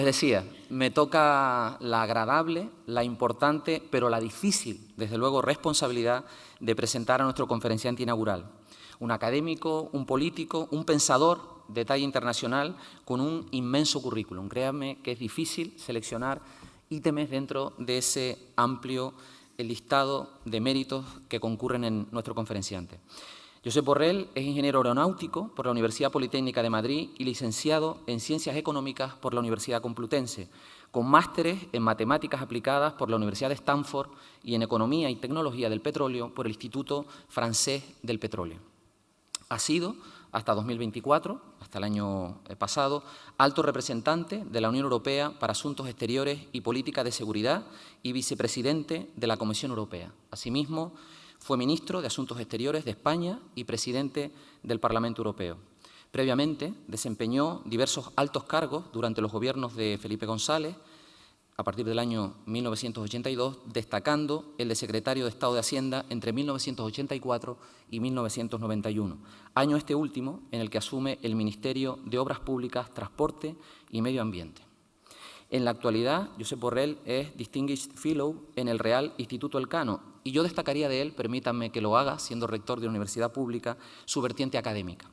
Les decía, me toca la agradable, la importante, pero la difícil, desde luego, responsabilidad de presentar a nuestro conferenciante inaugural. Un académico, un político, un pensador de talla internacional con un inmenso currículum. Créanme que es difícil seleccionar ítems dentro de ese amplio listado de méritos que concurren en nuestro conferenciante. Josep Borrell es ingeniero aeronáutico por la Universidad Politécnica de Madrid y licenciado en Ciencias Económicas por la Universidad Complutense, con másteres en Matemáticas Aplicadas por la Universidad de Stanford y en Economía y Tecnología del Petróleo por el Instituto Francés del Petróleo. Ha sido, hasta 2024, hasta el año pasado, alto representante de la Unión Europea para Asuntos Exteriores y Política de Seguridad y vicepresidente de la Comisión Europea. Asimismo, fue ministro de Asuntos Exteriores de España y presidente del Parlamento Europeo. Previamente, desempeñó diversos altos cargos durante los gobiernos de Felipe González, a partir del año 1982, destacando el de secretario de Estado de Hacienda entre 1984 y 1991, año este último en el que asume el Ministerio de Obras Públicas, Transporte y Medio Ambiente. En la actualidad, Josep Borrell es Distinguished Fellow en el Real Instituto Elcano y yo destacaría de él, permítanme que lo haga, siendo rector de una universidad pública, su vertiente académica.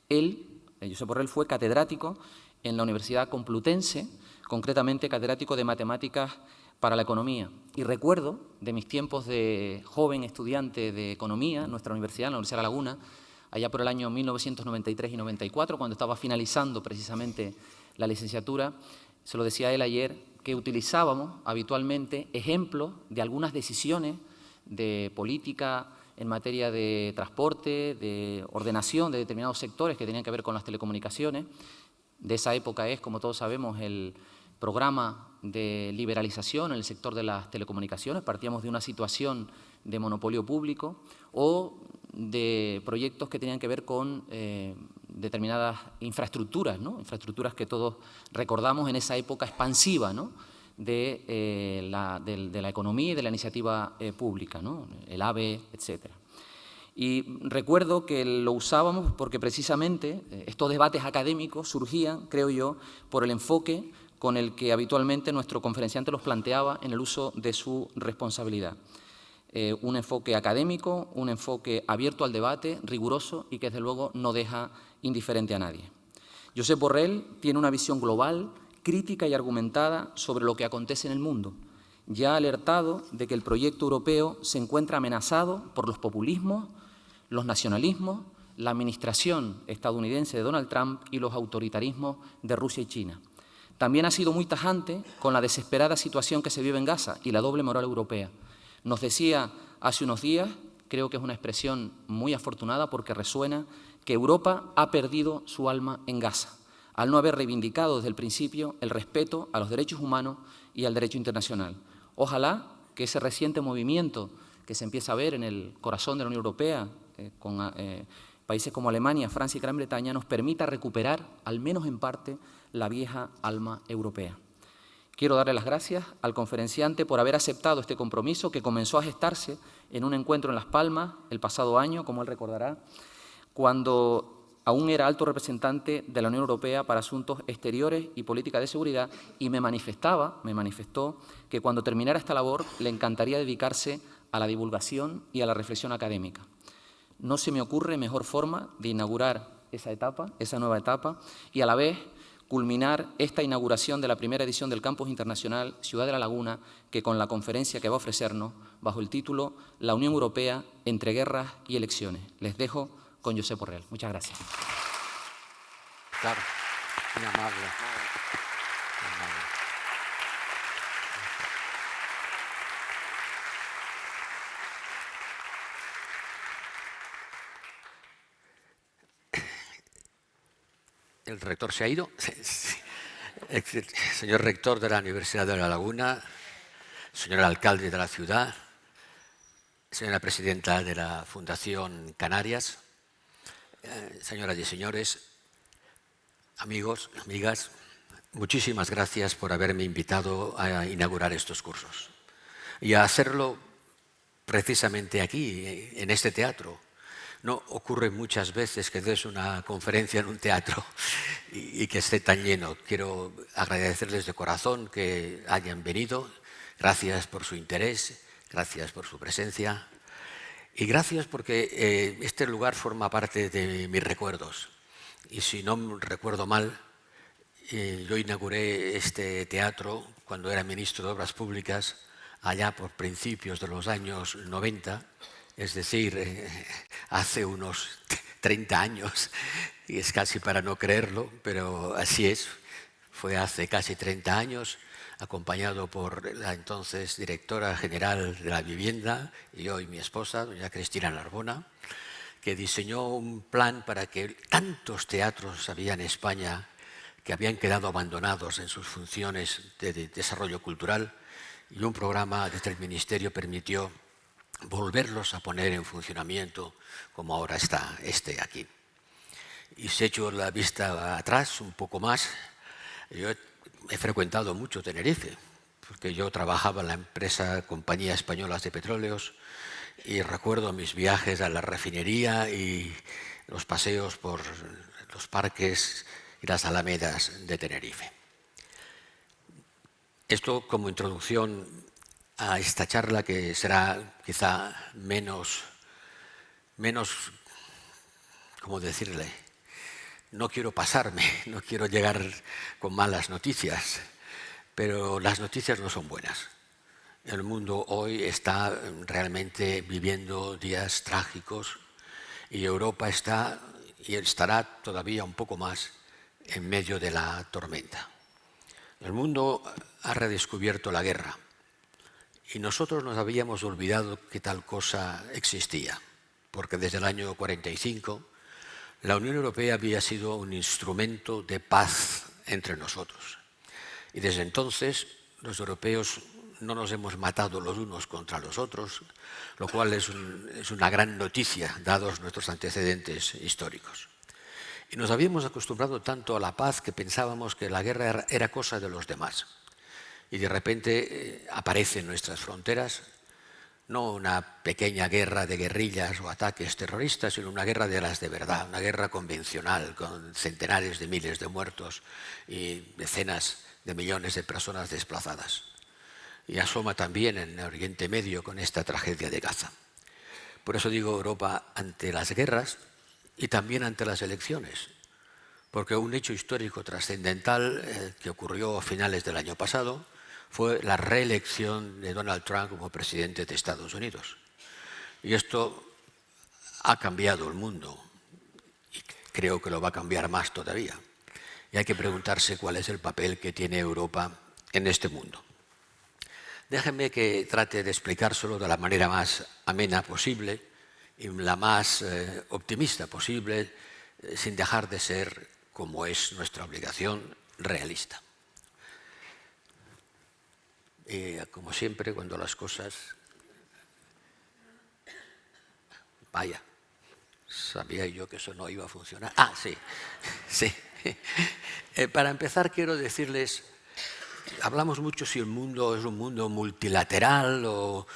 Él, Josep Borrell, fue catedrático en la Universidad Complutense, concretamente catedrático de Matemáticas para la Economía. Y recuerdo de mis tiempos de joven estudiante de Economía en nuestra universidad, en la Universidad de La Laguna, allá por el año 1993 y 94, cuando estaba finalizando precisamente la licenciatura, se lo decía a él ayer, que utilizábamos habitualmente ejemplos de algunas decisiones de política en materia de transporte, de ordenación de determinados sectores que tenían que ver con las telecomunicaciones. De esa época es, como todos sabemos, el programa de liberalización en el sector de las telecomunicaciones. Partíamos de una situación de monopolio público o de proyectos que tenían que ver con determinadas infraestructuras, ¿no? Infraestructuras que todos recordamos en esa época expansiva, ¿no? de la economía y de la iniciativa pública, ¿no? El AVE, etcétera. Y recuerdo que lo usábamos porque precisamente estos debates académicos surgían, creo yo, por el enfoque con el que habitualmente nuestro conferenciante los planteaba en el uso de su responsabilidad. Un enfoque académico, un enfoque abierto al debate, riguroso y que desde luego no deja indiferente a nadie. Josep Borrell tiene una visión global, crítica y argumentada sobre lo que acontece en el mundo. Ya ha alertado de que el proyecto europeo se encuentra amenazado por los populismos, los nacionalismos, la administración estadounidense de Donald Trump y los autoritarismos de Rusia y China. También ha sido muy tajante con la desesperada situación que se vive en Gaza y la doble moral europea. Nos decía hace unos días, creo que es una expresión muy afortunada porque resuena, que Europa ha perdido su alma en Gaza, al no haber reivindicado desde el principio el respeto a los derechos humanos y al derecho internacional. Ojalá que ese reciente movimiento que se empieza a ver en el corazón de la Unión Europea, con países como Alemania, Francia y Gran Bretaña, nos permita recuperar, al menos en parte, la vieja alma europea. Quiero darle las gracias al conferenciante por haber aceptado este compromiso que comenzó a gestarse en un encuentro en Las Palmas el pasado año, como él recordará, cuando aún era alto representante de la Unión Europea para Asuntos Exteriores y Política de Seguridad y me manifestó que cuando terminara esta labor le encantaría dedicarse a la divulgación y a la reflexión académica. No se me ocurre mejor forma de inaugurar esa nueva etapa y a la vez culminar esta inauguración de la primera edición del Campus Internacional Ciudad de La Laguna, que con la conferencia que va a ofrecernos, bajo el título La Unión Europea entre guerras y elecciones. Les dejo con Josep Borrell. Muchas gracias. Claro, muy amable. ¿El rector se ha ido? Sí. Señor rector de la Universidad de La Laguna, señor alcalde de la ciudad, señora presidenta de la Fundación Canarias, señoras y señores, amigos, amigas, muchísimas gracias por haberme invitado a inaugurar estos cursos y a hacerlo precisamente aquí, en este teatro, No ocurre muchas veces que des una conferencia en un teatro y que esté tan lleno. Quiero agradecerles de corazón que hayan venido. Gracias por su interés, gracias por su presencia y gracias porque este lugar forma parte de mis recuerdos. Y si no recuerdo mal, yo inauguré este teatro cuando era ministro de Obras Públicas, allá por principios de los años 90, es decir, hace unos 30 años, y es casi para no creerlo, pero así es. Fue hace casi 30 años, acompañado por la entonces directora general de la Vivienda y hoy mi esposa, doña Cristina Narbona, que diseñó un plan para que tantos teatros había en España que habían quedado abandonados en sus funciones de desarrollo cultural, y un programa desde el Ministerio permitió volverlos a poner en funcionamiento como ahora está este aquí. Y si echo la vista atrás un poco más, yo he frecuentado mucho Tenerife, porque yo trabajaba en la empresa Compañía Española de Petróleos y recuerdo mis viajes a la refinería y los paseos por los parques y las alamedas de Tenerife. Esto como introducción a esta charla que será quizá menos, ¿cómo decirle? No quiero pasarme, no quiero llegar con malas noticias, pero las noticias no son buenas. El mundo hoy está realmente viviendo días trágicos y Europa está y estará todavía un poco más en medio de la tormenta. El mundo ha redescubierto la guerra y nosotros nos habíamos olvidado que tal cosa existía, porque desde el año 45 la Unión Europea había sido un instrumento de paz entre nosotros. Y desde entonces los europeos no nos hemos matado los unos contra los otros, lo cual es una gran noticia, dados nuestros antecedentes históricos. Y nos habíamos acostumbrado tanto a la paz que pensábamos que la guerra era cosa de los demás. Y de repente aparece en nuestras fronteras no una pequeña guerra de guerrillas o ataques terroristas, sino una guerra de las de verdad, una guerra convencional, con centenares de miles de muertos y decenas de millones de personas desplazadas. Y asoma también en el Oriente Medio con esta tragedia de Gaza. Por eso digo Europa ante las guerras y también ante las elecciones, porque un hecho histórico trascendental que ocurrió a finales del año pasado fue la reelección de Donald Trump como presidente de Estados Unidos. Y esto ha cambiado el mundo y creo que lo va a cambiar más todavía. Y hay que preguntarse cuál es el papel que tiene Europa en este mundo. Déjenme que trate de explicárselo de la manera más amena posible y la más optimista posible, sin dejar de ser, como es nuestra obligación, realista. Como siempre, cuando las cosas... Vaya, sabía yo que eso no iba a funcionar. Ah, sí, sí. Para empezar, quiero decirles... Hablamos mucho si el mundo es un mundo multilateral o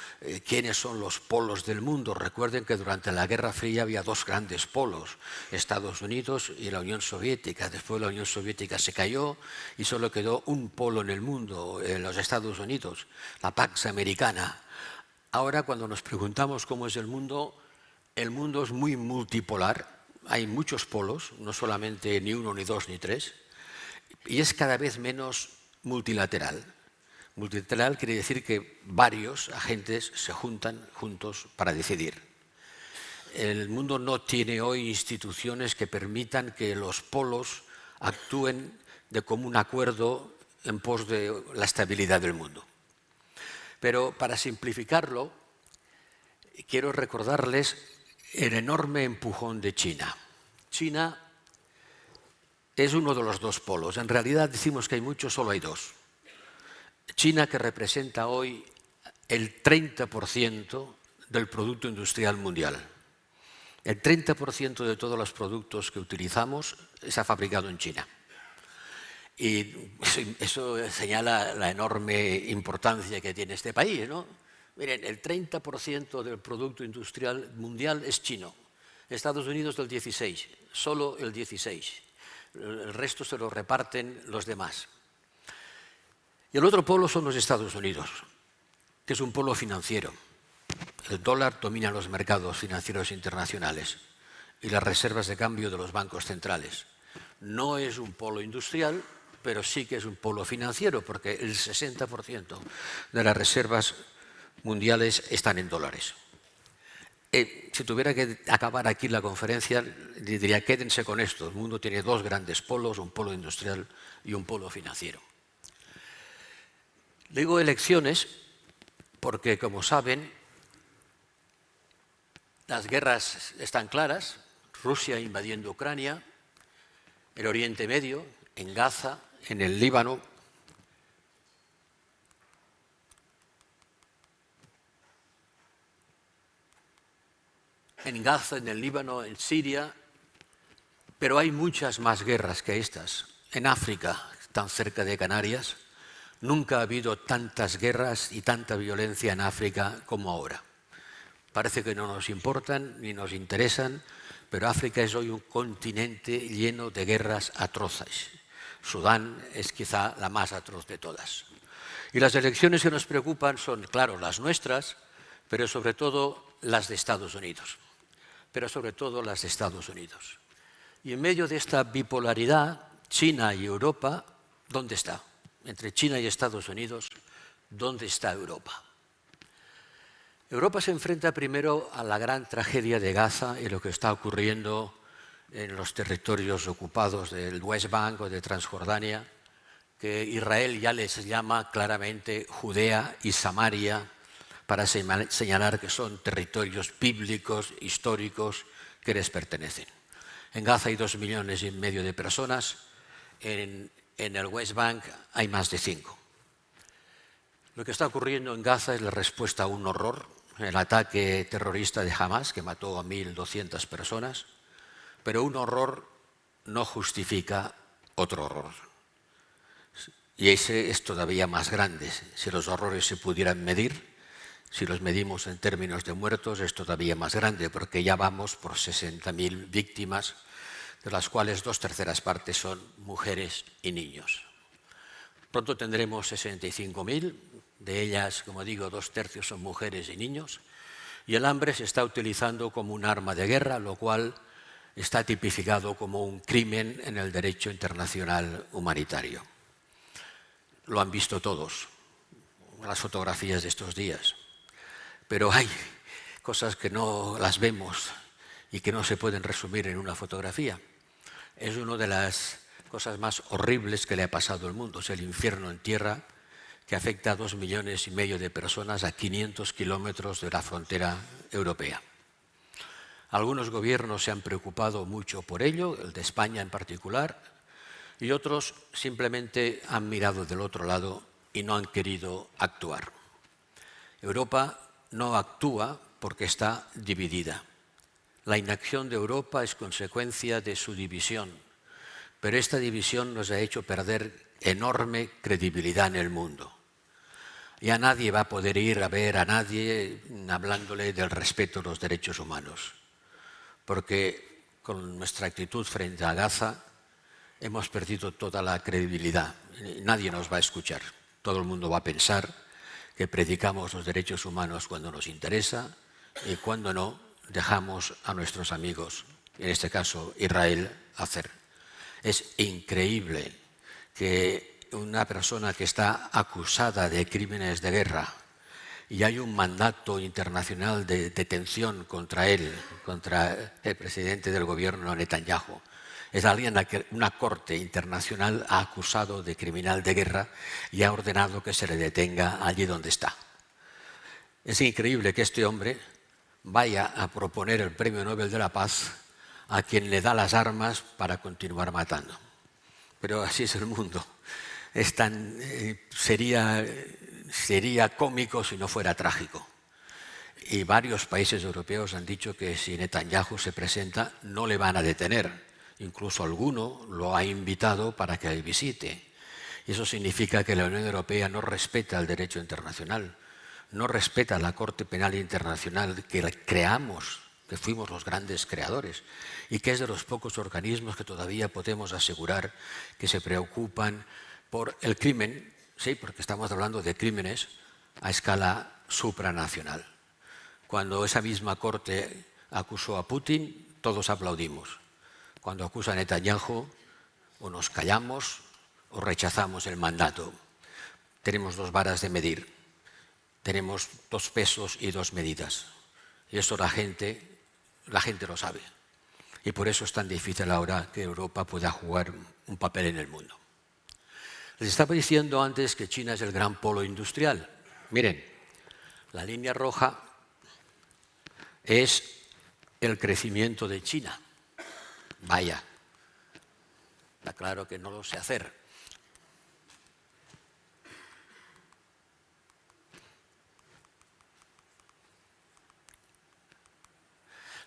quiénes son los polos del mundo. Recuerden que durante la Guerra Fría había dos grandes polos, Estados Unidos y la Unión Soviética. Después la Unión Soviética se cayó y solo quedó un polo en el mundo, en los Estados Unidos, la Pax Americana. Ahora, cuando nos preguntamos cómo es el mundo es muy multipolar. Hay muchos polos, no solamente ni uno, ni dos, ni tres, y es cada vez menos multilateral. Multilateral quiere decir que varios agentes se juntan juntos para decidir. El mundo no tiene hoy instituciones que permitan que los polos actúen de común acuerdo en pos de la estabilidad del mundo. Pero para simplificarlo, quiero recordarles el enorme empujón de China. China es uno de los dos polos. En realidad decimos que hay muchos, solo hay dos. China, que representa hoy el 30% del Producto Industrial Mundial. El 30% de todos los productos que utilizamos se ha fabricado en China. Y eso señala la enorme importancia que tiene este país, ¿no? Miren, el 30% del Producto Industrial Mundial es chino. Estados Unidos del 16, solo el 16. El resto se lo reparten los demás. Y el otro polo son los Estados Unidos, que es un polo financiero. El dólar domina los mercados financieros internacionales y las reservas de cambio de los bancos centrales. No es un polo industrial, pero sí que es un polo financiero, porque el 60% de las reservas mundiales están en dólares. Si tuviera que acabar aquí la conferencia, diría, quédense con esto. El mundo tiene dos grandes polos, un polo industrial y un polo financiero. Digo elecciones porque, como saben, las guerras están claras. Rusia invadiendo Ucrania, el Oriente Medio, en Gaza, en el Líbano. En Gaza, en el Líbano, en Siria, pero hay muchas más guerras que estas. En África, tan cerca de Canarias, nunca ha habido tantas guerras y tanta violencia en África como ahora. Parece que no nos importan ni nos interesan, pero África es hoy un continente lleno de guerras atroces. Sudán es quizá la más atroz de todas. Y las elecciones que nos preocupan son, claro, las nuestras, pero sobre todo las de Estados Unidos. Y en medio de esta bipolaridad, China y Europa, ¿dónde está? Entre China y Estados Unidos, ¿dónde está Europa? Europa se enfrenta primero a la gran tragedia de Gaza y lo que está ocurriendo en los territorios ocupados del West Bank o de Transjordania, que Israel ya les llama claramente Judea y Samaria, para señalar que son territorios bíblicos, históricos, que les pertenecen. En Gaza hay 2,5 millones de personas, en el West Bank hay más de 5. Lo que está ocurriendo en Gaza es la respuesta a un horror, el ataque terrorista de Hamas, que mató a 1.200 personas, pero un horror no justifica otro horror. Y ese es todavía más grande. Si los horrores se pudieran medir, si los medimos en términos de muertos, es todavía más grande, porque ya vamos por 60.000 víctimas, de las cuales 2/3 partes son mujeres y niños. Pronto tendremos 65.000, de ellas, como digo, 2/3 son mujeres y niños, y el hambre se está utilizando como un arma de guerra, lo cual está tipificado como un crimen en el derecho internacional humanitario. Lo han visto todos, las fotografías de estos días. Pero hay cosas que no las vemos y que no se pueden resumir en una fotografía. Es una de las cosas más horribles que le ha pasado al mundo. Es el infierno en tierra que afecta a 2,5 millones de personas a 500 kilómetros de la frontera europea. Algunos gobiernos se han preocupado mucho por ello, el de España en particular, y otros simplemente han mirado del otro lado y no han querido actuar. Europa no actúa porque está dividida. La inacción de Europa es consecuencia de su división, pero esta división nos ha hecho perder enorme credibilidad en el mundo. Ya nadie va a poder ir a ver a nadie hablándole del respeto a los derechos humanos, porque con nuestra actitud frente a Gaza hemos perdido toda la credibilidad. Nadie nos va a escuchar. Todo el mundo va a pensar que predicamos los derechos humanos cuando nos interesa y cuando no, dejamos a nuestros amigos, en este caso Israel, hacer. Es increíble que una persona que está acusada de crímenes de guerra y hay un mandato internacional de detención contra él, contra el presidente del gobierno Netanyahu, es alguien a que una corte internacional ha acusado de criminal de guerra y ha ordenado que se le detenga allí donde está. Es increíble que este hombre vaya a proponer el Premio Nobel de la Paz a quien le da las armas para continuar matando. Pero así es el mundo. Sería cómico si no fuera trágico. Y varios países europeos han dicho que si Netanyahu se presenta no le van a detener. Incluso alguno lo ha invitado para que visite. Y eso significa que la Unión Europea no respeta el derecho internacional, no respeta la Corte Penal Internacional que creamos que fuimos los grandes creadores y que es de los pocos organismos que todavía podemos asegurar que se preocupan por el crimen, sí, porque estamos hablando de crímenes a escala supranacional. Cuando esa misma corte acusó a Putin, todos aplaudimos. Cuando acusa a Netanyahu, o nos callamos o rechazamos el mandato. Tenemos dos varas de medir, tenemos dos pesos y dos medidas. Y eso la gente lo sabe. Y por eso es tan difícil ahora que Europa pueda jugar un papel en el mundo. Les estaba diciendo antes que China es el gran polo industrial. Miren, la línea roja es el crecimiento de China. Vaya, está claro que no lo sé hacer.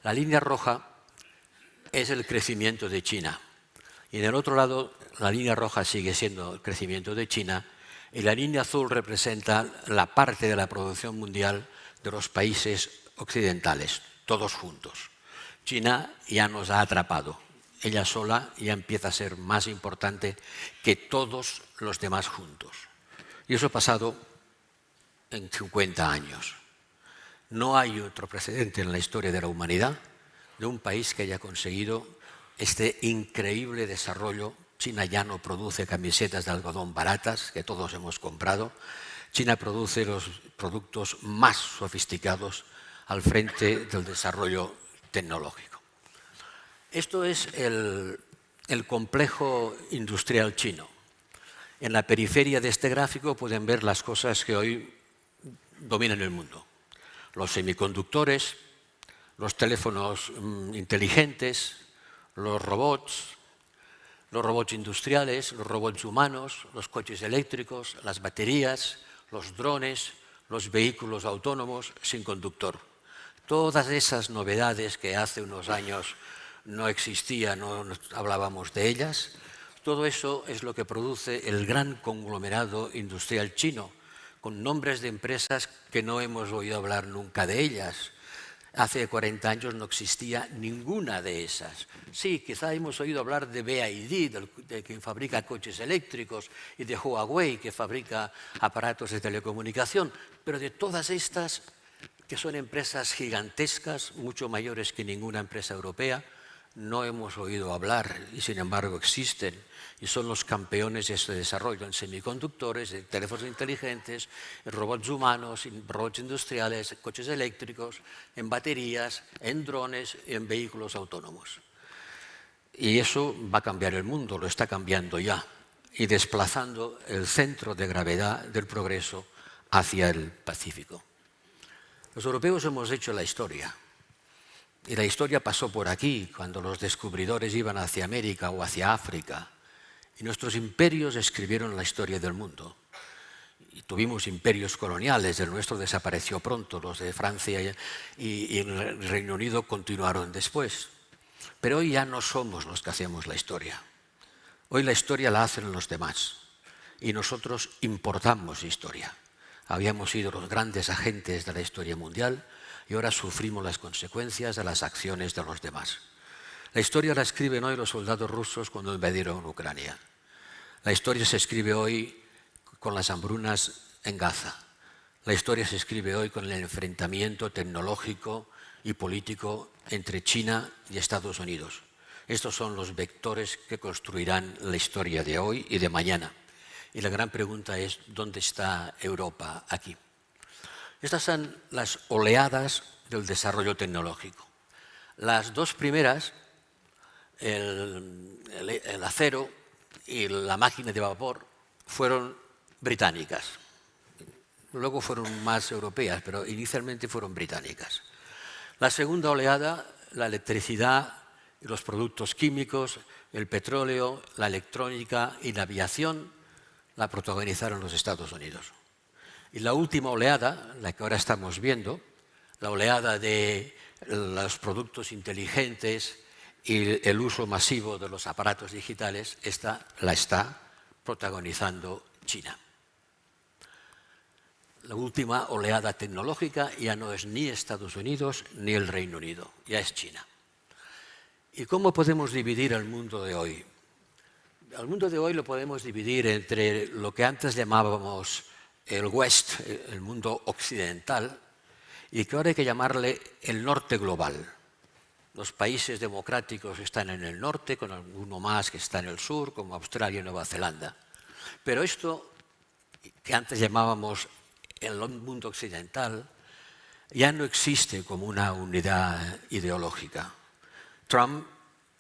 La línea roja es el crecimiento de China. Y en el otro lado, la línea roja sigue siendo el crecimiento de China y la línea azul representa la parte de la producción mundial de los países occidentales, todos juntos. China ya nos ha atrapado. Ella sola ya empieza a ser más importante que todos los demás juntos. Y eso ha pasado en 50 años. No hay otro precedente en la historia de la humanidad de un país que haya conseguido este increíble desarrollo. China ya no produce camisetas de algodón baratas que todos hemos comprado. China produce los productos más sofisticados al frente del desarrollo tecnológico. Esto es el complejo industrial chino. En la periferia de este gráfico pueden ver las cosas que hoy dominan el mundo. Los semiconductores, los teléfonos inteligentes, los robots industriales, los robots humanos, los coches eléctricos, las baterías, los drones, los vehículos autónomos sin conductor. Todas esas novedades que hace unos años no existían, no hablábamos de ellas, todo eso es lo que produce el gran conglomerado industrial chino, con nombres de empresas que no hemos oído hablar nunca de ellas. Hace 40 años no existía ninguna de esas. Sí, quizá hemos oído hablar de BYD, de quien fabrica coches eléctricos, y de Huawei, que fabrica aparatos de telecomunicación, pero de todas estas, que son empresas gigantescas, mucho mayores que ninguna empresa europea, no hemos oído hablar y sin embargo existen y son los campeones de este desarrollo en semiconductores, en teléfonos inteligentes, en robots humanos, en robots industriales, en coches eléctricos, en baterías, en drones, en vehículos autónomos. Y eso va a cambiar el mundo, lo está cambiando ya y desplazando el centro de gravedad del progreso hacia el Pacífico. Los europeos hemos hecho la historia. Y la historia pasó por aquí, cuando los descubridores iban hacia América o hacia África. Y nuestros imperios escribieron la historia del mundo. Y tuvimos imperios coloniales, el nuestro desapareció pronto, los de Francia y el Reino Unido continuaron después. Pero hoy ya no somos los que hacemos la historia. Hoy la historia la hacen los demás. Y nosotros importamos historia. Habíamos sido los grandes agentes de la historia mundial y ahora sufrimos las consecuencias de las acciones de los demás. La historia la escriben hoy los soldados rusos cuando invadieron Ucrania. La historia se escribe hoy con las hambrunas en Gaza. La historia se escribe hoy con el enfrentamiento tecnológico y político entre China y Estados Unidos. Estos son los vectores que construirán la historia de hoy y de mañana. Y la gran pregunta es, ¿dónde está Europa aquí? Estas son las oleadas del desarrollo tecnológico. Las dos primeras, el acero y la máquina de vapor, fueron británicas. Luego fueron más europeas, pero inicialmente fueron británicas. La segunda oleada, la electricidad, los productos químicos, el petróleo, la electrónica y la aviación, la protagonizaron los Estados Unidos. Y la última oleada, la que ahora estamos viendo, la oleada de los productos inteligentes y el uso masivo de los aparatos digitales, esta la está protagonizando China. la última oleada tecnológica ya no es ni Estados Unidos ni el Reino Unido, ya es China. ¿Y cómo podemos dividir el mundo de hoy? El mundo de hoy lo podemos dividir entre lo que antes llamábamos el West, el mundo occidental, y que ahora hay que llamarle el norte global. Los países democráticos están en el norte, con alguno más que está en el sur, como Australia y Nueva Zelanda. Pero esto, que antes llamábamos el mundo occidental, ya no existe como una unidad ideológica. Trump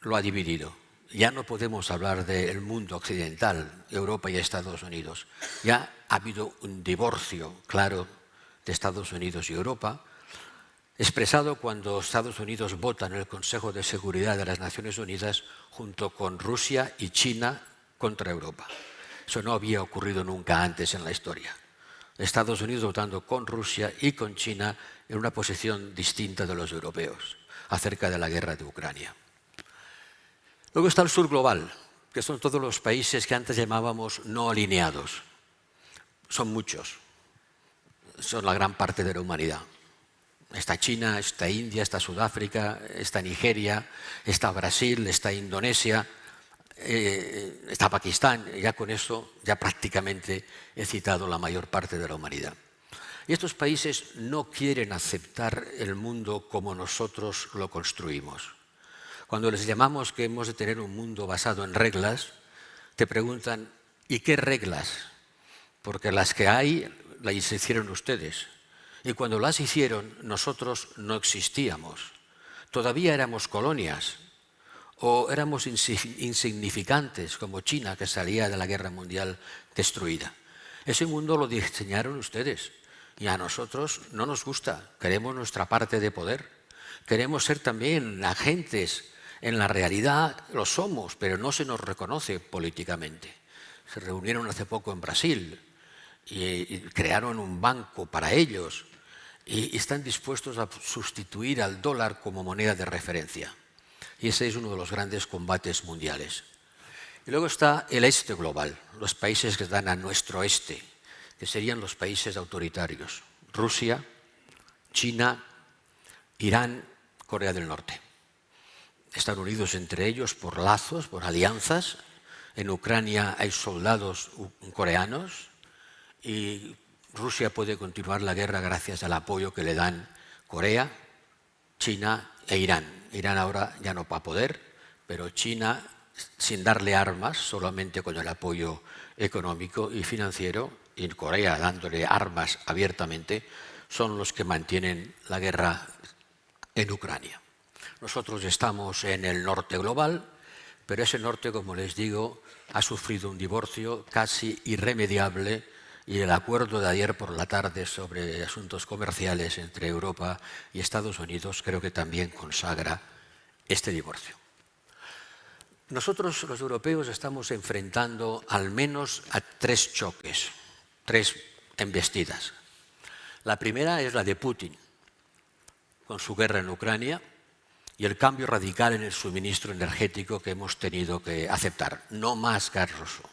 lo ha dividido. Ya no podemos hablar del mundo occidental, Europa y Estados Unidos. Ya ha habido un divorcio claro de Estados Unidos y Europa, expresado cuando Estados Unidos vota en el Consejo de Seguridad de las Naciones Unidas junto con Rusia y China contra Europa. Eso no había ocurrido nunca antes en la historia. Estados Unidos votando con Rusia y con China en una posición distinta de los europeos acerca de la guerra de Ucrania. Luego está el sur global, que son todos los países que antes llamábamos no alineados. Son muchos. Son la gran parte de la humanidad. Está China, está India, está Sudáfrica, está Nigeria, está Brasil, está Indonesia, está Pakistán. Ya con eso ya prácticamente he citado la mayor parte de la humanidad. Y estos países no quieren aceptar el mundo como nosotros lo construimos. Cuando les llamamos que hemos de tener un mundo basado en reglas, te preguntan, ¿y qué reglas? Porque las que hay las hicieron ustedes. Y cuando las hicieron, nosotros no existíamos. Todavía éramos colonias o éramos insignificantes, como China, que salía de la Guerra Mundial destruida. Ese mundo lo diseñaron ustedes y a nosotros no nos gusta. Queremos nuestra parte de poder. Queremos ser también agentes. En la realidad lo somos, pero no se nos reconoce políticamente. Se reunieron hace poco en Brasil y crearon un banco para ellos y están dispuestos a sustituir al dólar como moneda de referencia. Y ese es uno de los grandes combates mundiales. Y luego está el este global, los países que están a nuestro este, que serían los países autoritarios. Rusia, China, Irán, Corea del Norte. Están unidos entre ellos por lazos, por alianzas. En Ucrania hay soldados coreanos y Rusia puede continuar la guerra gracias al apoyo que le dan Corea, China e Irán. Irán ahora ya no va a poder, pero China, sin darle armas, solamente con el apoyo económico y financiero, y Corea dándole armas abiertamente, son los que mantienen la guerra en Ucrania. Nosotros estamos en el norte global, pero ese norte, como les digo, ha sufrido un divorcio casi irremediable y el acuerdo de ayer por la tarde sobre asuntos comerciales entre Europa y Estados Unidos creo que también consagra este divorcio. Nosotros, los europeos, estamos enfrentando al menos a 3 choques, 3 embestidas. La primera es la de Putin, con su guerra en Ucrania, y el cambio radical en el suministro energético que hemos tenido que aceptar. No más gas ruso.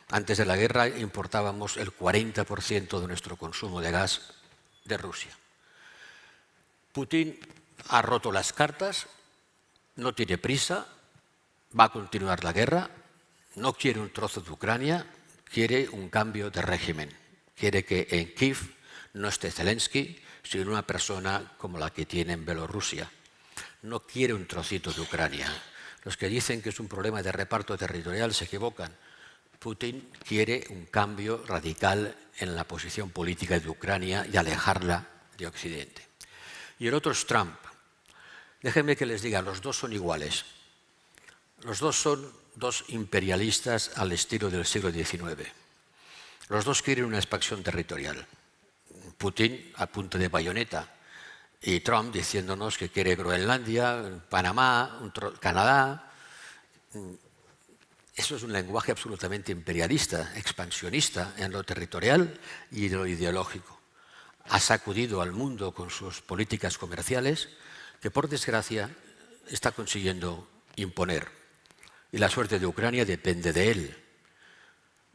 Antes de la guerra importábamos el 40% de nuestro consumo de gas de Rusia. Putin ha roto las cartas, no tiene prisa, va a continuar la guerra, no quiere un trozo de Ucrania, quiere un cambio de régimen. Quiere que en Kiev no esté Zelensky, sino una persona como la que tiene en Bielorrusia. No quiere un trocito de Ucrania. Los que dicen que es un problema de reparto territorial se equivocan. Putin quiere un cambio radical en la posición política de Ucrania y alejarla de Occidente. Y el otro es Trump. Déjenme que les diga, los dos son iguales. Los dos son 2 imperialistas al estilo del siglo XIX. Los dos quieren una expansión territorial. Putin a punta de bayoneta. Y Trump diciéndonos que quiere Groenlandia, Panamá, Canadá. Eso es un lenguaje absolutamente imperialista, expansionista en lo territorial y en lo ideológico. Ha sacudido al mundo con sus políticas comerciales que, por desgracia, está consiguiendo imponer. Y la suerte de Ucrania depende de él.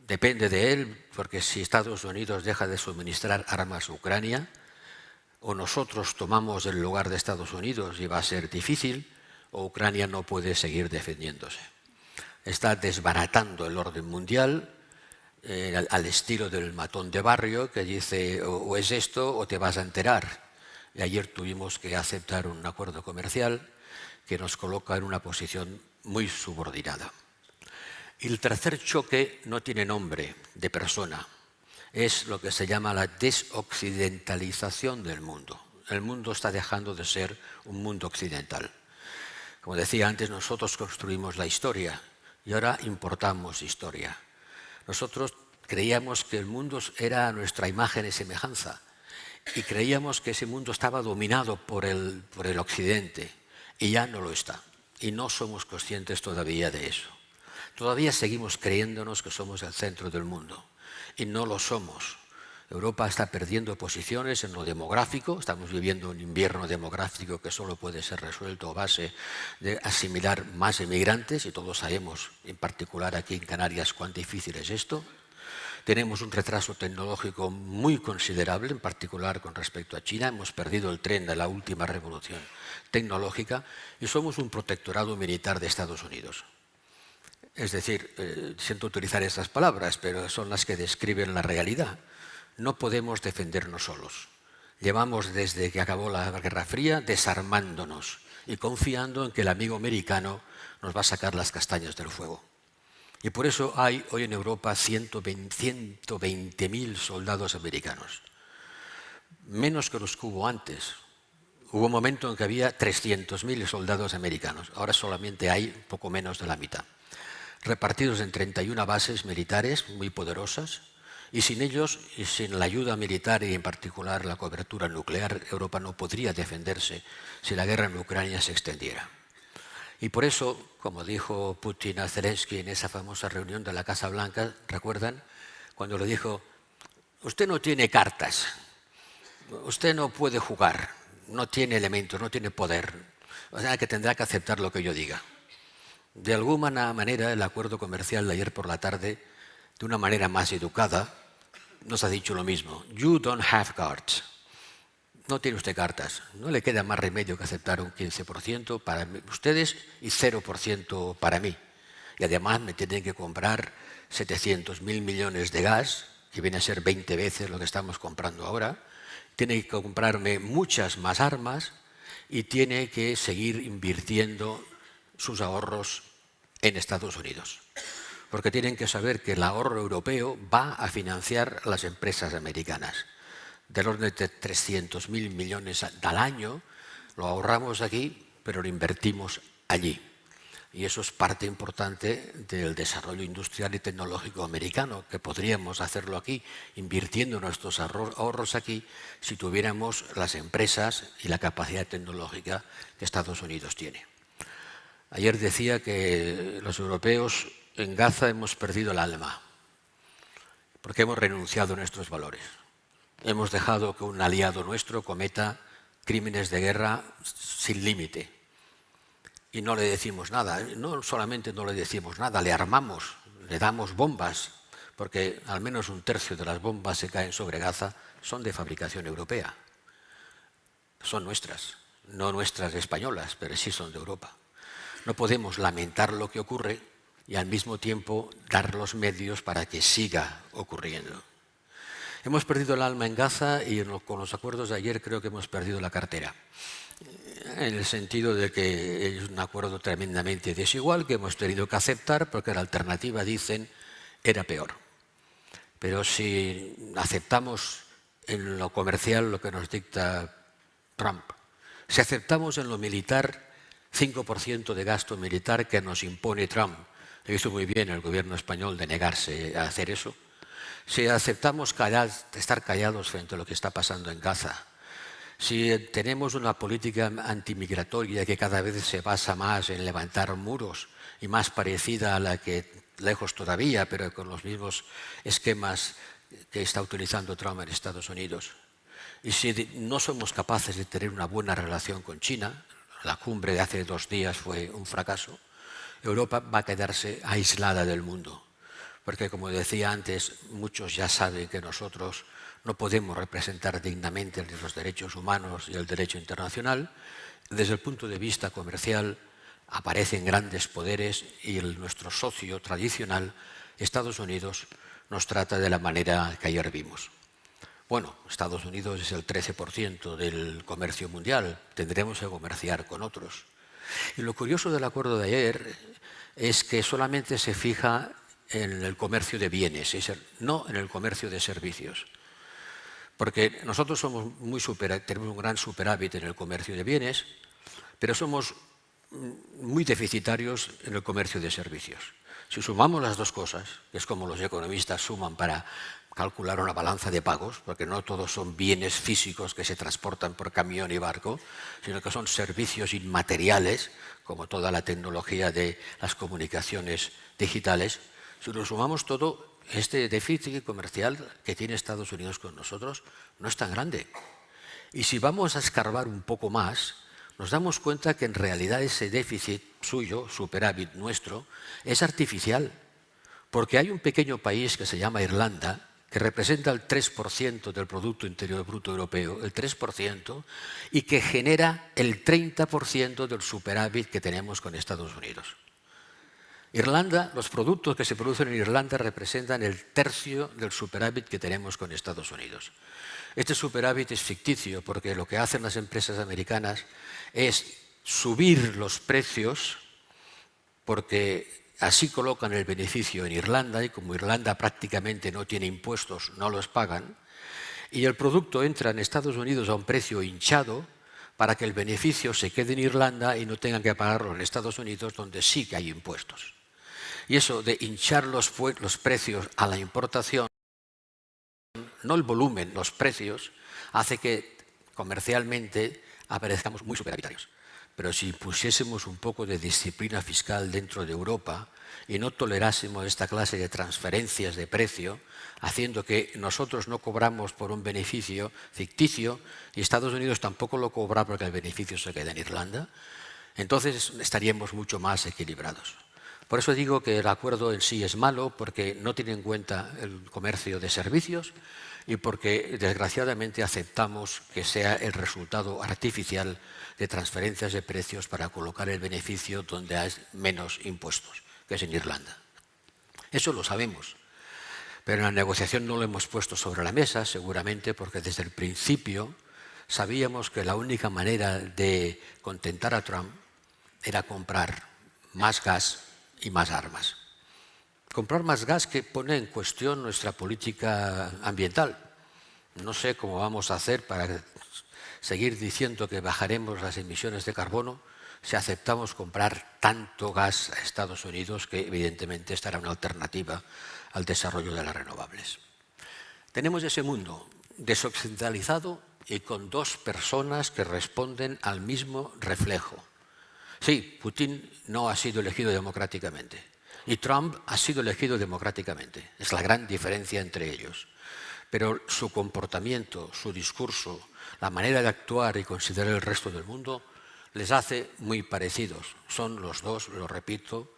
Depende de él, porque si Estados Unidos deja de suministrar armas a Ucrania, o nosotros tomamos el lugar de Estados Unidos y va a ser difícil, o Ucrania no puede seguir defendiéndose. Está desbaratando el orden mundial al estilo del matón de barrio que dice o es esto o te vas a enterar. Y ayer tuvimos que aceptar un acuerdo comercial que nos coloca en una posición muy subordinada. Y el tercer choque no tiene nombre de persona. Es lo que se llama la desoccidentalización del mundo. El mundo está dejando de ser un mundo occidental. Como decía antes, nosotros construimos la historia y ahora importamos historia. Nosotros creíamos que el mundo era nuestra imagen y semejanza y creíamos que ese mundo estaba dominado por el occidente y ya no lo está. Y no somos conscientes todavía de eso. Todavía seguimos creyéndonos que somos el centro del mundo y no lo somos. Europa está perdiendo posiciones en lo demográfico, estamos viviendo un invierno demográfico que solo puede ser resuelto a base de asimilar más emigrantes y todos sabemos, en particular aquí en Canarias, cuán difícil es esto. Tenemos un retraso tecnológico muy considerable, en particular con respecto a China. Hemos perdido el tren de la última revolución tecnológica y somos un protectorado militar de Estados Unidos. Es decir, siento utilizar esas palabras, pero son las que describen la realidad. No podemos defendernos solos. Llevamos desde que acabó la Guerra Fría desarmándonos y confiando en que el amigo americano nos va a sacar las castañas del fuego. Y por eso hay hoy en Europa 120.000 soldados americanos. Menos que los que hubo antes. Hubo un momento en que había 300.000 soldados americanos. Ahora solamente hay poco menos de la mitad. Repartidos en 31 bases militares muy poderosas, y sin ellos y sin la ayuda militar y en particular la cobertura nuclear, Europa no podría defenderse si la guerra en Ucrania se extendiera. Y por eso, como dijo Putin a Zelensky en esa famosa reunión de la Casa Blanca, ¿recuerdan? Cuando le dijo, usted no tiene cartas, usted no puede jugar, no tiene elementos, no tiene poder, o sea que tendrá que aceptar lo que yo diga. De alguna manera, el acuerdo comercial de ayer por la tarde, de una manera más educada, nos ha dicho lo mismo. You don't have cards. No tiene usted cartas. No le queda más remedio que aceptar un 15% para ustedes y 0% para mí. Y además me tienen que comprar 700.000 millones de gas, que viene a ser 20 veces lo que estamos comprando ahora. Tiene que comprarme muchas más armas y tiene que seguir invirtiendo sus ahorros en Estados Unidos. Porque tienen que saber que el ahorro europeo va a financiar las empresas americanas. Del orden de 300.000 millones al año lo ahorramos aquí, pero lo invertimos allí. Y eso es parte importante del desarrollo industrial y tecnológico americano, que podríamos hacerlo aquí, invirtiendo nuestros ahorros aquí, si tuviéramos las empresas y la capacidad tecnológica que Estados Unidos tiene. Ayer decía que los europeos en Gaza hemos perdido el alma, porque hemos renunciado a nuestros valores. Hemos dejado que un aliado nuestro cometa crímenes de guerra sin límite. Y no le decimos nada. No solamente no le decimos nada, le armamos, le damos bombas, porque al menos un tercio de las bombas que caen sobre Gaza son de fabricación europea. Son nuestras, no nuestras españolas, pero sí son de Europa. No podemos lamentar lo que ocurre y al mismo tiempo dar los medios para que siga ocurriendo. Hemos perdido el alma en Gaza y con los acuerdos de ayer creo que hemos perdido la cartera. En el sentido de que es un acuerdo tremendamente desigual que hemos tenido que aceptar porque la alternativa, dicen, era peor. Pero si aceptamos en lo comercial lo que nos dicta Trump, si aceptamos en lo militar 5% de gasto militar que nos impone Trump, lo hizo muy bien el gobierno español de negarse a hacer eso, si aceptamos estar callados frente a lo que está pasando en Gaza, si tenemos una política antimigratoria que cada vez se basa más en levantar muros y más parecida a la que, lejos todavía, pero con los mismos esquemas que está utilizando Trump en Estados Unidos, y si no somos capaces de tener una buena relación con China, la cumbre de hace 2 días fue un fracaso, Europa va a quedarse aislada del mundo. porque, como decía antes, muchos ya saben que nosotros no podemos representar dignamente los derechos humanos y el derecho internacional. Desde el punto de vista comercial aparecen grandes poderes y nuestro socio tradicional, Estados Unidos, nos trata de la manera que ayer vimos. Bueno, Estados Unidos es el 13% del comercio mundial, tendremos que comerciar con otros. Y lo curioso del acuerdo de ayer es que solamente se fija en el comercio de bienes, no en el comercio de servicios. Porque nosotros tenemos un gran superávit en el comercio de bienes, pero somos muy deficitarios en el comercio de servicios. Si sumamos las dos cosas, que es como los economistas suman para calcular una balanza de pagos, porque no todos son bienes físicos que se transportan por camión y barco, sino que son servicios inmateriales, como toda la tecnología de las comunicaciones digitales. Si lo sumamos todo, este déficit comercial que tiene Estados Unidos con nosotros no es tan grande. Y si vamos a escarbar un poco más, nos damos cuenta que en realidad ese déficit suyo, superávit nuestro, es artificial. Porque hay un pequeño país que se llama Irlanda, que representa el 3% del Producto Interior Bruto Europeo, el 3%, y que genera el 30% del superávit que tenemos con Estados Unidos. Irlanda, los productos que se producen en Irlanda representan el tercio del superávit que tenemos con Estados Unidos. Este superávit es ficticio porque lo que hacen las empresas americanas es subir los precios porque así colocan el beneficio en Irlanda y como Irlanda prácticamente no tiene impuestos, no los pagan, y el producto entra en Estados Unidos a un precio hinchado para que el beneficio se quede en Irlanda y no tengan que pagarlo en Estados Unidos donde sí que hay impuestos. Y eso de hinchar los precios a la importación, no el volumen, los precios, hace que comercialmente aparezcamos muy superavitarios. Pero si pusiésemos un poco de disciplina fiscal dentro de Europa y no tolerásemos esta clase de transferencias de precio, haciendo que nosotros no cobramos por un beneficio ficticio y Estados Unidos tampoco lo cobra porque el beneficio se queda en Irlanda, entonces estaríamos mucho más equilibrados. Por eso digo que el acuerdo en sí es malo porque no tiene en cuenta el comercio de servicios y porque desgraciadamente aceptamos que sea el resultado artificial de transferencias de precios para colocar el beneficio donde hay menos impuestos, que es en Irlanda. Eso lo sabemos, pero en la negociación no lo hemos puesto sobre la mesa, seguramente porque desde el principio sabíamos que la única manera de contentar a Trump era comprar más gas y más armas. Comprar más gas que pone en cuestión nuestra política ambiental. No sé cómo vamos a hacer para seguir diciendo que bajaremos las emisiones de carbono si aceptamos comprar tanto gas a Estados Unidos, que evidentemente estará una alternativa al desarrollo de las renovables. Tenemos ese mundo desoccidentalizado y con dos personas que responden al mismo reflejo. Sí, Putin no ha sido elegido democráticamente y Trump ha sido elegido democráticamente. Es la gran diferencia entre ellos. Pero su comportamiento, su discurso, la manera de actuar y considerar el resto del mundo les hace muy parecidos. Son los dos, lo repito,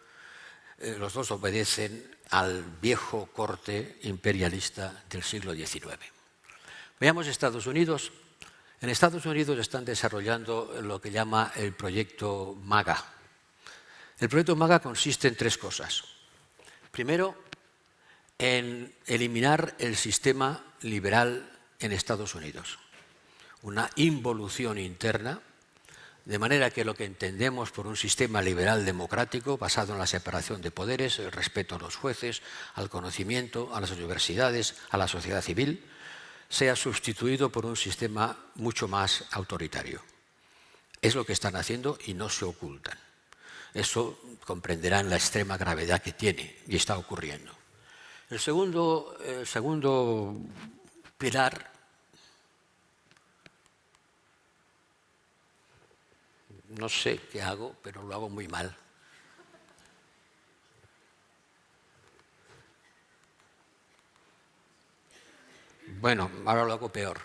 los dos obedecen al viejo corte imperialista del siglo XIX. Veamos Estados Unidos. En Estados Unidos están desarrollando lo que llama el proyecto MAGA. El proyecto MAGA consiste en tres cosas. Primero, en eliminar el sistema liberal en Estados Unidos. Una involución interna, de manera que lo que entendemos por un sistema liberal democrático basado en la separación de poderes, el respeto a los jueces, al conocimiento, a las universidades, a la sociedad civil, sea sustituido por un sistema mucho más autoritario. Es lo que están haciendo y no se ocultan. Eso comprenderán la extrema gravedad que tiene y está ocurriendo. El segundo pilar, no sé qué hago, pero lo hago muy mal. Bueno, ahora lo hago peor.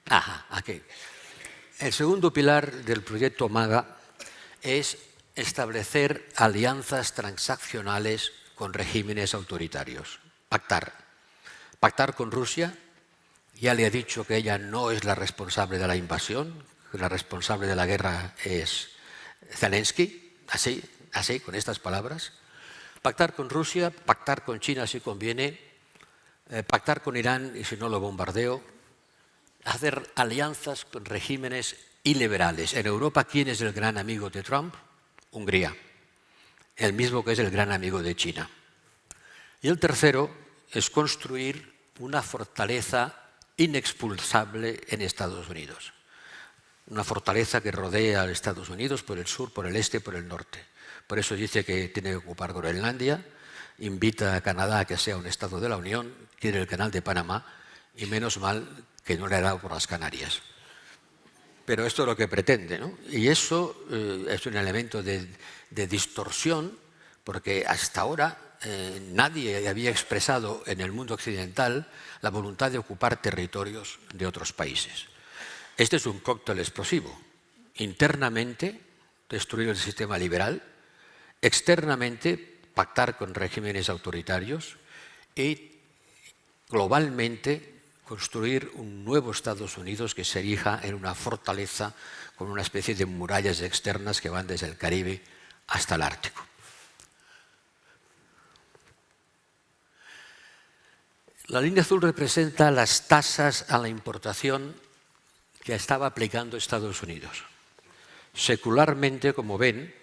Ajá, aquí. El segundo pilar del proyecto MAGA es establecer alianzas transaccionales con regímenes autoritarios. Pactar con Rusia. Ya le ha dicho que ella no es la responsable de la invasión, que la responsable de la guerra es Zelensky, así, con estas palabras. Pactar con Rusia, pactar con China si conviene, pactar con Irán y si no lo bombardeo, hacer alianzas con regímenes iliberales. En Europa, ¿quién es el gran amigo de Trump? Hungría, el mismo que es el gran amigo de China. Y el tercero es construir una fortaleza inexpulsable en Estados Unidos. Una fortaleza que rodea a Estados Unidos por el sur, por el este, por el norte. Por eso dice que tiene que ocupar Groenlandia, invita a Canadá a que sea un Estado de la Unión, quiere el Canal de Panamá y menos mal que no le ha dado por las Canarias. Pero esto es lo que pretende, ¿no? Y eso es un elemento de distorsión porque hasta ahora nadie había expresado en el mundo occidental la voluntad de ocupar territorios de otros países. Este es un cóctel explosivo. Internamente, destruir el sistema liberal, externamente, pactar con regímenes autoritarios y globalmente construir un nuevo Estados Unidos que se erija en una fortaleza con una especie de murallas externas que van desde el Caribe hasta el Ártico. La línea azul representa las tasas a la importación que estaba aplicando Estados Unidos. Secularmente, como ven,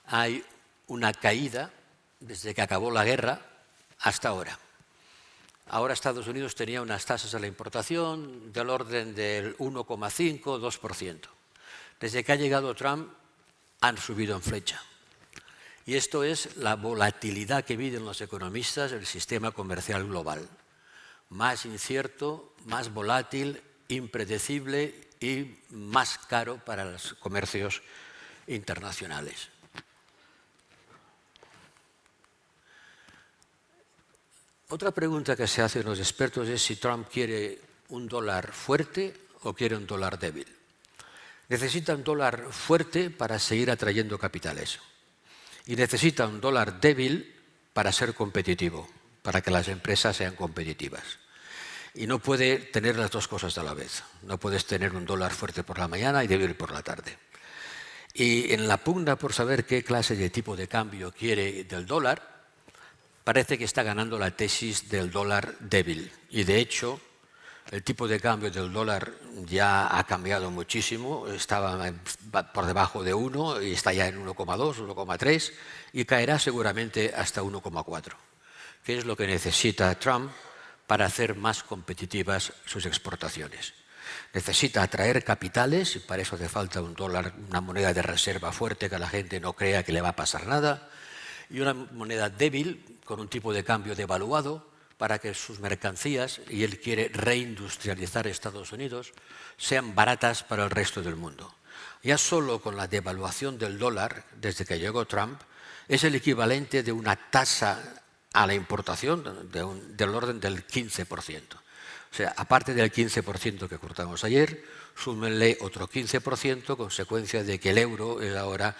hay una caída desde que acabó la guerra hasta ahora. Ahora Estados Unidos tenía unas tasas a la importación del orden del 1,5-2%. Desde que ha llegado Trump han subido en flecha. Y esto es la volatilidad que miden los economistas del sistema comercial global. Más incierto, más volátil, impredecible y más caro para los comercios internacionales. Otra pregunta que se hacen los expertos es si Trump quiere un dólar fuerte o quiere un dólar débil. Necesita un dólar fuerte para seguir atrayendo capitales. Y necesita un dólar débil para ser competitivo, para que las empresas sean competitivas. Y no puede tener las dos cosas a la vez. No puedes tener un dólar fuerte por la mañana y débil por la tarde. Y en la pugna por saber qué clase de tipo de cambio quiere del dólar, parece que está ganando la tesis del dólar débil. Y de hecho, el tipo de cambio del dólar ya ha cambiado muchísimo, estaba por debajo de 1 y está ya en 1,2, 1,3 y caerá seguramente hasta 1,4, que es lo que necesita Trump para hacer más competitivas sus exportaciones. Necesita atraer capitales y para eso hace falta un dólar, una moneda de reserva fuerte que la gente no crea que le va a pasar nada y una moneda débil con un tipo de cambio devaluado para que sus mercancías, y él quiere reindustrializar Estados Unidos, sean baratas para el resto del mundo. Ya solo con la devaluación del dólar, desde que llegó Trump, es el equivalente de una tasa a la importación del orden del 15%. O sea, aparte del 15% que cortamos ayer, súmenle otro 15%, consecuencia de que el euro es ahora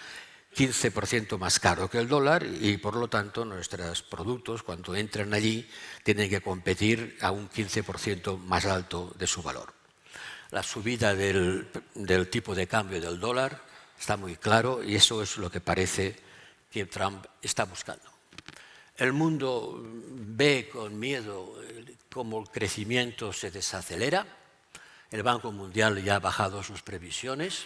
15% más caro que el dólar y, por lo tanto, nuestros productos, cuando entran allí, tienen que competir a un 15% más alto de su valor. La subida del tipo de cambio del dólar está muy claro y eso es lo que parece que Trump está buscando. El mundo ve con miedo cómo el crecimiento se desacelera. El Banco Mundial ya ha bajado sus previsiones.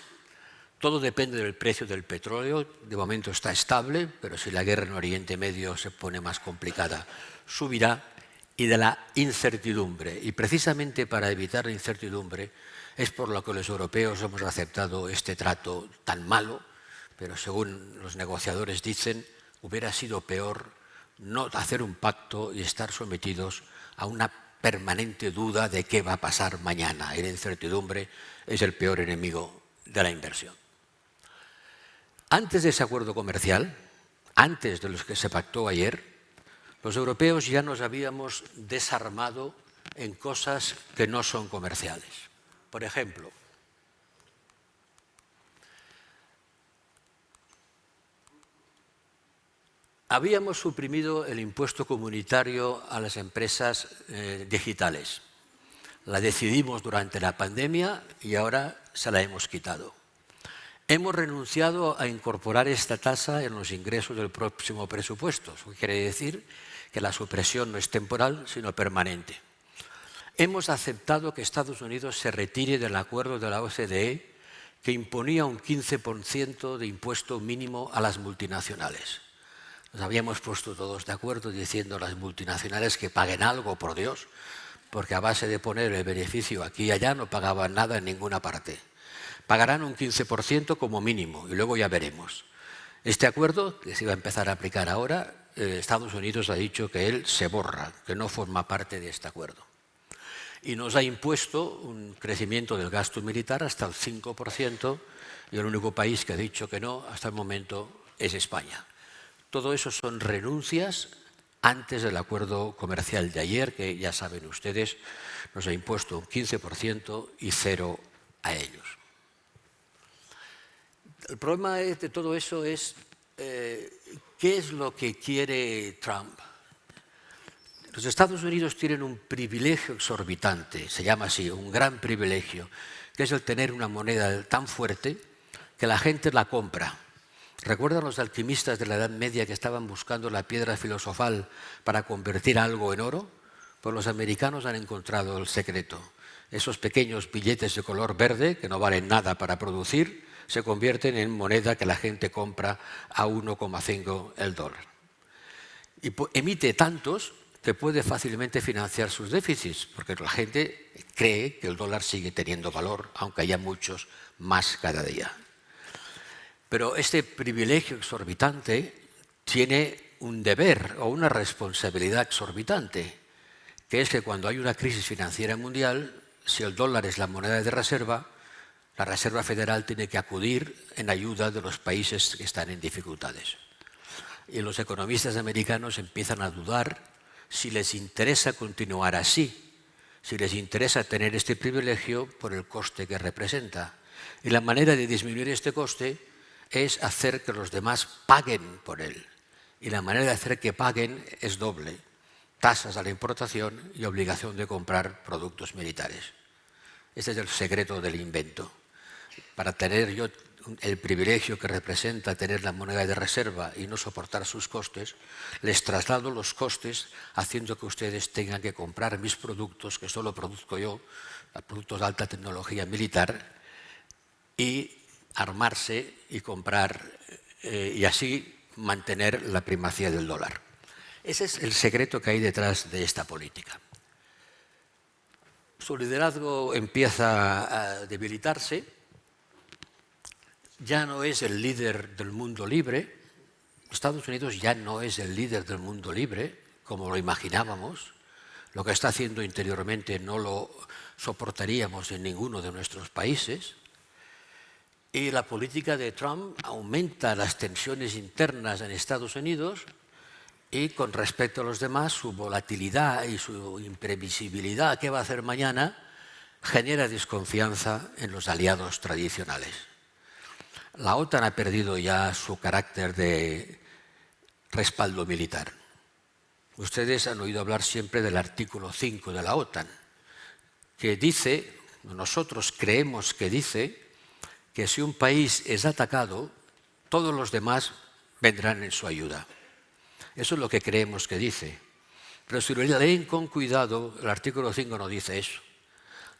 Todo depende del precio del petróleo. De momento está estable, pero si la guerra en Oriente Medio se pone más complicada, subirá. Y de la incertidumbre. Y precisamente para evitar la incertidumbre es por lo que los europeos hemos aceptado este trato tan malo, pero según los negociadores dicen, hubiera sido peor no hacer un pacto y estar sometidos a una permanente duda de qué va a pasar mañana. Y la incertidumbre es el peor enemigo de la inversión. Antes de ese acuerdo comercial, antes de los que se pactó ayer, los europeos ya nos habíamos desarmado en cosas que no son comerciales. Por ejemplo, Habíamos suprimido el impuesto comunitario a las empresas digitales. La decidimos durante la pandemia y ahora se la hemos quitado. Hemos renunciado a incorporar esta tasa en los ingresos del próximo presupuesto. Eso quiere decir que la supresión no es temporal, sino permanente. Hemos aceptado que Estados Unidos se retire del acuerdo de la OCDE que imponía un 15% de impuesto mínimo a las multinacionales. Nos habíamos puesto todos de acuerdo diciendo a las multinacionales que paguen algo, por Dios, porque a base de poner el beneficio aquí y allá no pagaban nada en ninguna parte. Pagarán un 15% como mínimo y luego ya veremos. Este acuerdo, que se iba a empezar a aplicar ahora, Estados Unidos ha dicho que él se borra, que no forma parte de este acuerdo. Y nos ha impuesto un crecimiento del gasto militar hasta el 5%, y el único país que ha dicho que no hasta el momento es España. Todo eso son renuncias antes del acuerdo comercial de ayer, que ya saben ustedes, nos ha impuesto un 15% y cero a ellos. El problema de todo eso es ¿qué es lo que quiere Trump? Los Estados Unidos tienen un privilegio exorbitante, se llama así, un gran privilegio, que es el tener una moneda tan fuerte que la gente la compra. ¿Recuerdan los alquimistas de la Edad Media que estaban buscando la piedra filosofal para convertir algo en oro? Pues los americanos han encontrado el secreto. Esos pequeños billetes de color verde, que no valen nada para producir, se convierten en moneda que la gente compra a 1,5 el dólar. Y emite tantos que puede fácilmente financiar sus déficits, porque la gente cree que el dólar sigue teniendo valor, aunque haya muchos más cada día. Pero este privilegio exorbitante tiene un deber o una responsabilidad exorbitante, que es que cuando hay una crisis financiera mundial, si el dólar es la moneda de reserva, la Reserva Federal tiene que acudir en ayuda de los países que están en dificultades. Y los economistas americanos empiezan a dudar si les interesa continuar así, si les interesa tener este privilegio por el coste que representa. Y la manera de disminuir este coste es hacer que los demás paguen por él. Y la manera de hacer que paguen es doble: tasas a la importación y obligación de comprar productos militares. Este es el secreto del invento. Para tener yo el privilegio que representa tener la moneda de reserva y no soportar sus costes, les traslado los costes haciendo que ustedes tengan que comprar mis productos, que solo produzco yo, productos de alta tecnología militar, y armarse y comprar y así mantener la primacía del dólar. Ese es el secreto que hay detrás de esta política. Su liderazgo empieza a debilitarse. Ya no es el líder del mundo libre. Estados Unidos ya no es el líder del mundo libre, como lo imaginábamos. Lo que está haciendo interiormente no lo soportaríamos en ninguno de nuestros países. Y la política de Trump aumenta las tensiones internas en Estados Unidos y con respecto a los demás, su volatilidad y su imprevisibilidad, ¿qué va a hacer mañana?, genera desconfianza en los aliados tradicionales. La OTAN ha perdido ya su carácter de respaldo militar. Ustedes han oído hablar siempre del artículo 5 de la OTAN, que dice, nosotros creemos que dice, que si un país es atacado, todos los demás vendrán en su ayuda. Eso es lo que creemos que dice. Pero si lo leen con cuidado, el artículo 5 no dice eso.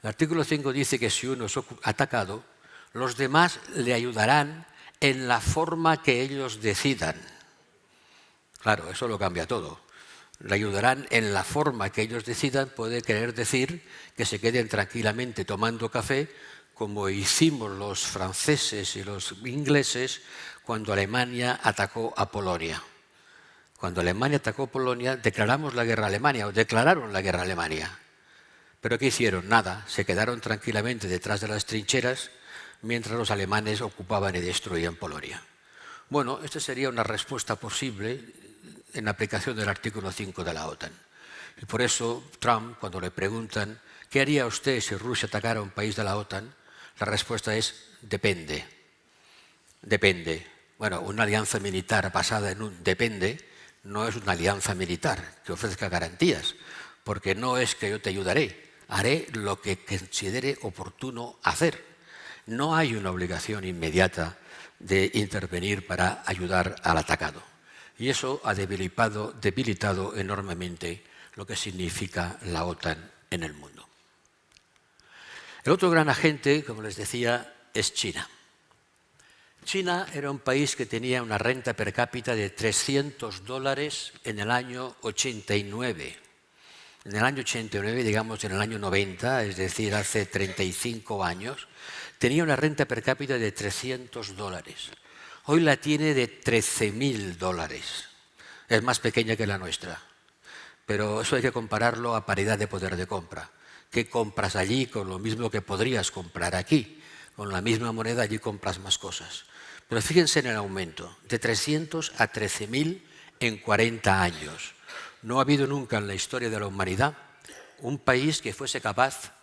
El artículo 5 dice que si uno es atacado, los demás le ayudarán en la forma que ellos decidan. Claro, eso lo cambia todo. Le ayudarán en la forma que ellos decidan, puede querer decir que se queden tranquilamente tomando café, como hicimos los franceses y los ingleses cuando Alemania atacó a Polonia. Cuando Alemania atacó a Polonia, declaramos la guerra a Alemania, o declararon la guerra a Alemania. ¿Pero qué hicieron? Nada, se quedaron tranquilamente detrás de las trincheras mientras los alemanes ocupaban y destruían Polonia. Bueno, esta sería una respuesta posible en aplicación del artículo 5 de la OTAN. Y por eso Trump, cuando le preguntan ¿qué haría usted si Rusia atacara a un país de la OTAN?, la respuesta es depende. Depende. Bueno, una alianza militar basada en un depende no es una alianza militar que ofrezca garantías, porque no es que yo te ayudaré, haré lo que considere oportuno hacer. No hay una obligación inmediata de intervenir para ayudar al atacado. Y eso ha debilitado enormemente lo que significa la OTAN en el mundo. El otro gran agente, como les decía, es China. China era un país que tenía una renta per cápita de $300 en el año 89. En el año 89, digamos en el año 90, es decir, hace 35 años, tenía una renta per cápita de $300. Hoy la tiene de $13.000. Es más pequeña que la nuestra. Pero eso hay que compararlo a paridad de poder de compra. ¿Qué compras allí con lo mismo que podrías comprar aquí? Con la misma moneda allí compras más cosas. Pero fíjense en el aumento, de 300 a 13.000 en 40 años. No ha habido nunca en la historia de la humanidad un país que fuese capaz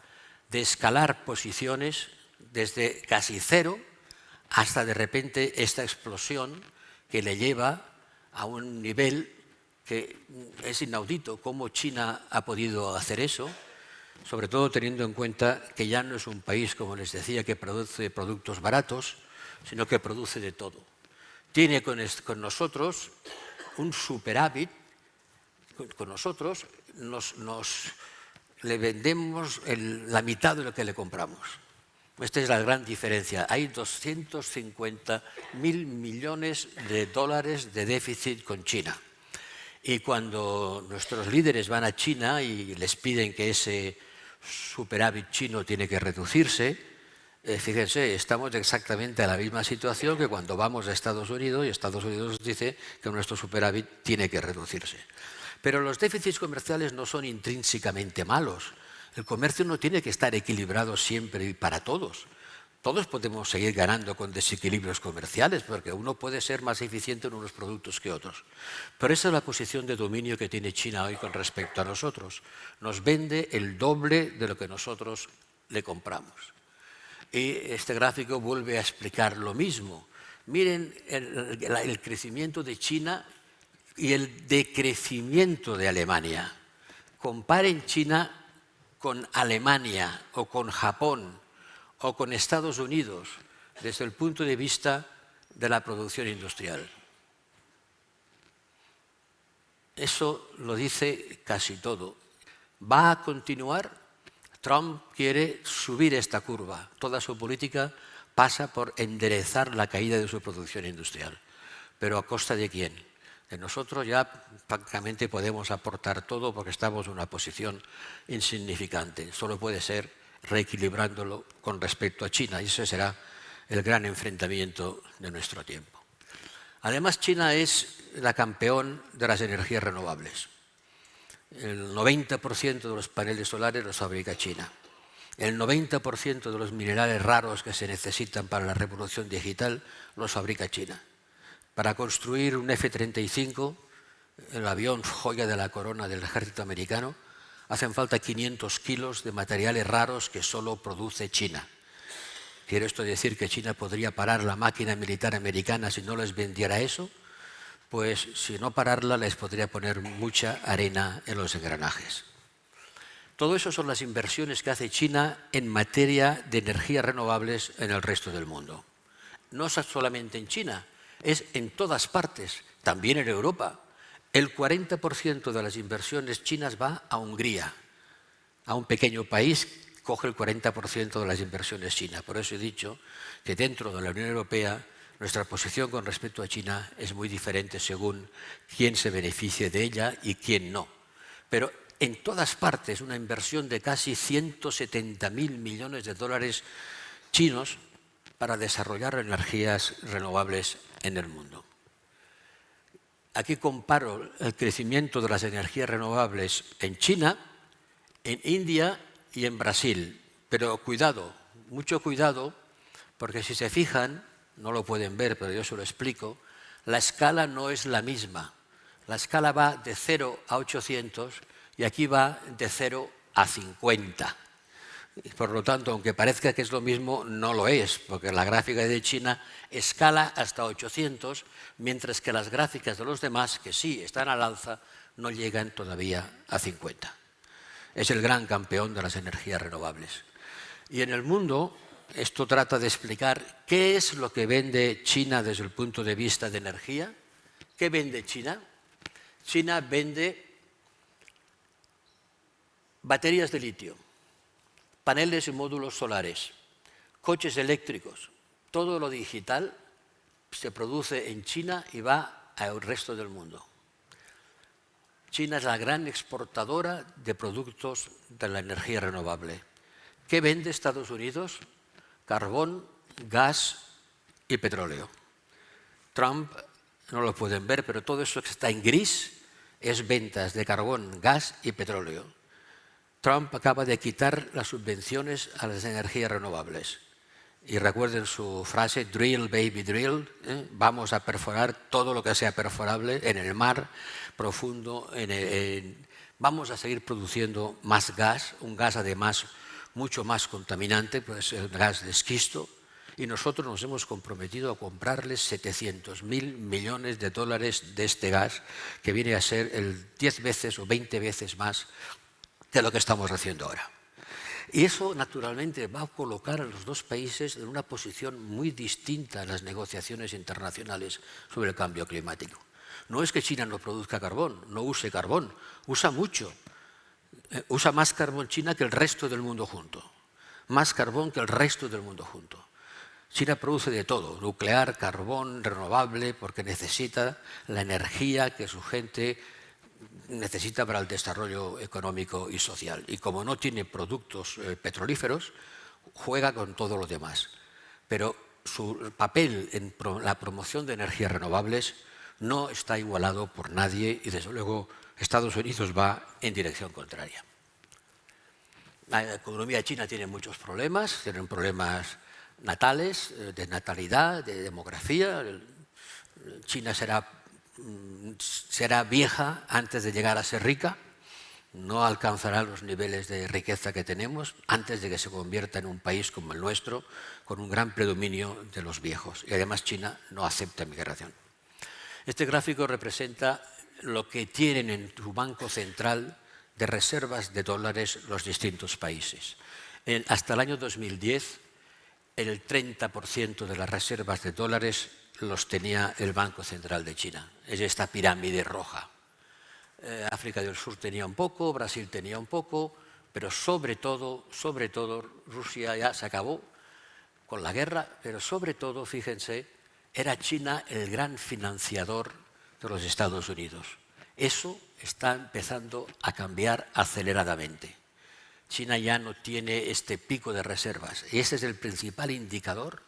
de escalar posiciones desde casi cero hasta de repente esta explosión que le lleva a un nivel que es inaudito. ¿Cómo China ha podido hacer eso? Sobre todo teniendo en cuenta que ya no es un país, como les decía, que produce productos baratos, sino que produce de todo. Tiene con nosotros un superávit, con nosotros le vendemos la mitad de lo que le compramos. Esta es la gran diferencia. Hay 250.000 millones de dólares de déficit con China. Y cuando nuestros líderes van a China y les piden que ese superávit chino tiene que reducirse, fíjense, estamos exactamente en la misma situación que cuando vamos a Estados Unidos y Estados Unidos nos dice que nuestro superávit tiene que reducirse. Pero los déficits comerciales no son intrínsecamente malos. El comercio no tiene que estar equilibrado siempre y para todos. Todos podemos seguir ganando con desequilibrios comerciales, porque uno puede ser más eficiente en unos productos que otros. Pero esa es la posición de dominio que tiene China hoy con respecto a nosotros. Nos vende el doble de lo que nosotros le compramos. Y este gráfico vuelve a explicar lo mismo. Miren el crecimiento de China y el decrecimiento de Alemania. Comparen China con Alemania o con Japón o con Estados Unidos desde el punto de vista de la producción industrial. Eso lo dice casi todo. ¿Va a continuar? Trump quiere subir esta curva. Toda su política pasa por enderezar la caída de su producción industrial. ¿Pero a costa de quién? De nosotros ya prácticamente podemos aportar todo porque estamos en una posición insignificante. Solo puede ser reequilibrándolo con respecto a China, y ese será el gran enfrentamiento de nuestro tiempo. Además, China es la campeón de las energías renovables. El 90% de los paneles solares los fabrica China. El 90% de los minerales raros que se necesitan para la revolución digital los fabrica China. Para construir un F-35, el avión joya de la corona del ejército americano, hacen falta 500 kilos de materiales raros que solo produce China. ¿Quiere esto decir que China podría parar la máquina militar americana si no les vendiera eso? Pues si no pararla les podría poner mucha arena en los engranajes. Todo eso son las inversiones que hace China en materia de energías renovables en el resto del mundo. No es solamente en China, es en todas partes, también en Europa. El 40% de las inversiones chinas va a Hungría, a un pequeño país que coge el 40% de las inversiones chinas. Por eso he dicho que dentro de la Unión Europea nuestra posición con respecto a China es muy diferente según quién se beneficie de ella y quién no. Pero en todas partes una inversión de casi 170.000 millones de dólares chinos para desarrollar energías renovables en el mundo. Aquí comparo el crecimiento de las energías renovables en China, en India y en Brasil. Pero cuidado, mucho cuidado, porque si se fijan, no lo pueden ver, pero yo se lo explico, la escala no es la misma. La escala va de 0 a 800 y aquí va de 0 a 50. Y por lo tanto, aunque parezca que es lo mismo, no lo es, porque la gráfica de China escala hasta 800, mientras que las gráficas de los demás, que sí están al alza, no llegan todavía a 50. Es el gran campeón de las energías renovables. Y en el mundo, esto trata de explicar qué es lo que vende China desde el punto de vista de energía. ¿Qué vende China? China vende baterías de litio, paneles y módulos solares, coches eléctricos. Todo lo digital se produce en China y va al resto del mundo. China es la gran exportadora de productos de la energía renovable. ¿Qué vende Estados Unidos? Carbón, gas y petróleo. Trump, no lo pueden ver, pero todo eso que está en gris es ventas de carbón, gas y petróleo. Trump acaba de quitar las subvenciones a las energías renovables. Y recuerden su frase, drill, baby, drill, vamos a perforar todo lo que sea perforable en el mar profundo, vamos a seguir produciendo más gas, un gas además mucho más contaminante, pues el gas de esquisto, y nosotros nos hemos comprometido a comprarles 700.000 millones de dólares de este gas, que viene a ser el 10 veces o 20 veces más de lo que estamos haciendo ahora. Y eso, naturalmente, va a colocar a los dos países en una posición muy distinta en las negociaciones internacionales sobre el cambio climático. No es que China no produzca carbón, no use carbón, usa mucho. Usa más carbón China que el resto del mundo junto. Más carbón que el resto del mundo junto. China produce de todo, nuclear, carbón, renovable, porque necesita la energía que su gente necesita para el desarrollo económico y social. Y como no tiene productos petrolíferos, juega con todo lo demás. Pero su papel en la promoción de energías renovables no está igualado por nadie y, desde luego, Estados Unidos va en dirección contraria. La economía china tiene muchos problemas, tienen problemas natales, de natalidad, de demografía. China será vieja antes de llegar a ser rica, no alcanzará los niveles de riqueza que tenemos antes de que se convierta en un país como el nuestro, con un gran predominio de los viejos. Y además China no acepta migración. Este gráfico representa lo que tienen en su banco central de reservas de dólares los distintos países. Hasta el año 2010, el 30% de las reservas de dólares los tenía el Banco Central de China. Es esta pirámide roja. África del Sur tenía un poco, Brasil tenía un poco, pero sobre todo, Rusia ya se acabó con la guerra, pero sobre todo, fíjense, era China el gran financiador de los Estados Unidos. Eso está empezando a cambiar aceleradamente. China ya no tiene este pico de reservas y ese es el principal indicador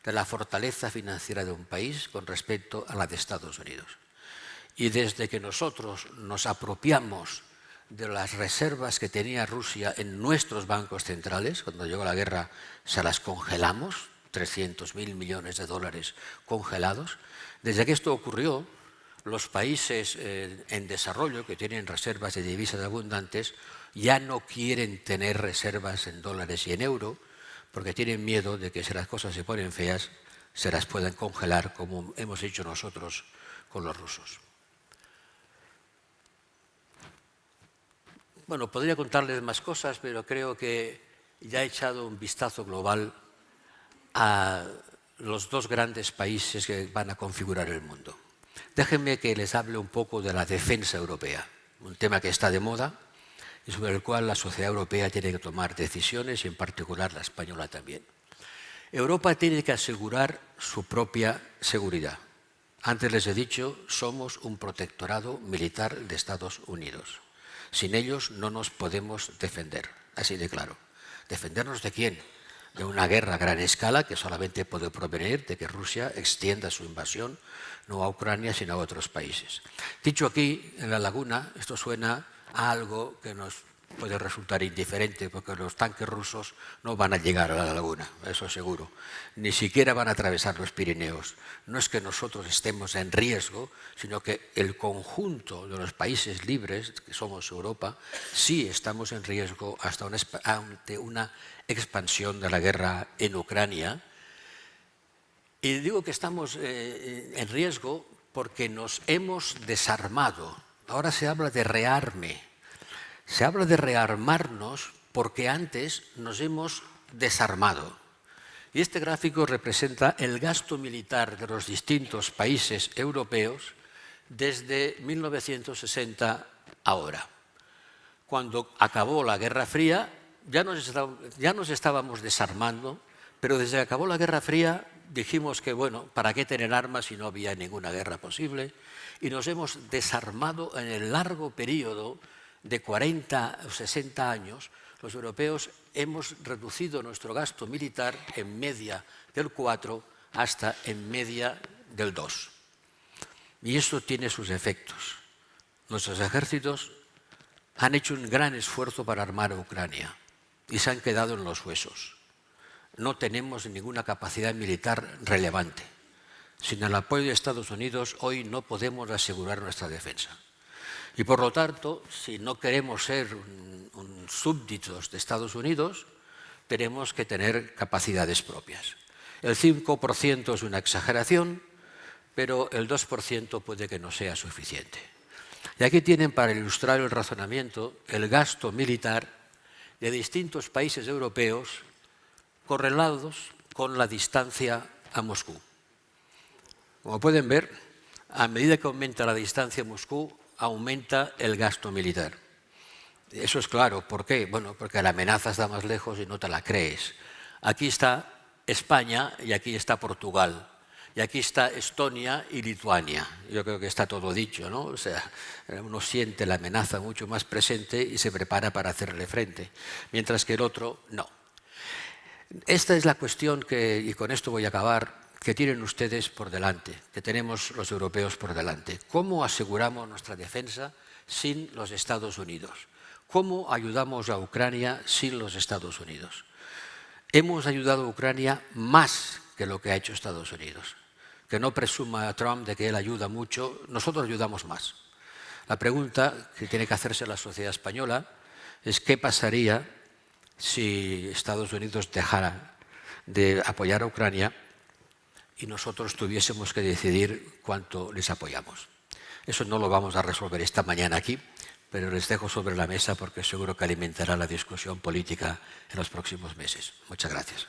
de la fortaleza financiera de un país con respecto a la de Estados Unidos. Y desde que nosotros nos apropiamos de las reservas que tenía Rusia en nuestros bancos centrales, cuando llegó la guerra se las congelamos, 300.000 millones de dólares congelados. Desde que esto ocurrió, los países en desarrollo que tienen reservas de divisas abundantes ya no quieren tener reservas en dólares y en euro porque tienen miedo de que si las cosas se ponen feas se las puedan congelar como hemos hecho nosotros con los rusos. Bueno, podría contarles más cosas, pero creo que ya he echado un vistazo global a los dos grandes países que van a configurar el mundo. Déjenme que les hable un poco de la defensa europea, un tema que está de moda y sobre el cual la sociedad europea tiene que tomar decisiones y en particular la española también. Europa tiene que asegurar su propia seguridad. Antes les he dicho, somos un protectorado militar de Estados Unidos. Sin ellos no nos podemos defender, así de claro. ¿Defendernos de quién? De una guerra a gran escala que solamente puede provenir de que Rusia extienda su invasión no a Ucrania sino a otros países. Dicho aquí, en la laguna, esto suena a algo que nos puede resultar indiferente porque los tanques rusos no van a llegar a la laguna, eso seguro. Ni siquiera van a atravesar los Pirineos. No es que nosotros estemos en riesgo, sino que el conjunto de los países libres, que somos Europa, sí estamos en riesgo ante una expansión de la guerra en Ucrania. Y digo que estamos en riesgo porque nos hemos desarmado. Ahora se habla de rearme. Se habla de rearmarnos porque antes nos hemos desarmado. Y este gráfico representa el gasto militar de los distintos países europeos desde 1960 ahora. Cuando acabó la Guerra Fría, ya nos estábamos desarmando, pero desde que acabó la Guerra Fría dijimos que, bueno, ¿para qué tener armas si no había ninguna guerra posible? Y nos hemos desarmado en el largo periodo de 40 o 60 años. Los europeos hemos reducido nuestro gasto militar en media del 4 hasta en media del 2. Y esto tiene sus efectos. Nuestros ejércitos han hecho un gran esfuerzo para armar a Ucrania y se han quedado en los huesos. No tenemos ninguna capacidad militar relevante. Sin el apoyo de Estados Unidos, hoy no podemos asegurar nuestra defensa. Y por lo tanto, si no queremos ser súbditos de Estados Unidos, tenemos que tener capacidades propias. El 5% es una exageración, pero el 2% puede que no sea suficiente. Y aquí tienen, para ilustrar el razonamiento, el gasto militar de distintos países europeos correlados con la distancia a Moscú. Como pueden ver, a medida que aumenta la distancia a Moscú, aumenta el gasto militar. Eso es claro. ¿Por qué? Bueno, porque la amenaza está más lejos y no te la crees. Aquí está España y aquí está Portugal. Y aquí está Estonia y Lituania. Yo creo que está todo dicho, ¿no? O sea, uno siente la amenaza mucho más presente y se prepara para hacerle frente, mientras que el otro no. Esta es la cuestión que, y con esto voy a acabar, que tienen ustedes por delante, que tenemos los europeos por delante. ¿Cómo aseguramos nuestra defensa sin los Estados Unidos? ¿Cómo ayudamos a Ucrania sin los Estados Unidos? Hemos ayudado a Ucrania más que lo que ha hecho Estados Unidos. Que no presuma Trump de que él ayuda mucho, nosotros ayudamos más. La pregunta que tiene que hacerse la sociedad española es qué pasaría si Estados Unidos dejara de apoyar a Ucrania y nosotros tuviésemos que decidir cuánto les apoyamos. Eso no lo vamos a resolver esta mañana aquí, pero les dejo sobre la mesa porque seguro que alimentará la discusión política en los próximos meses. Muchas gracias.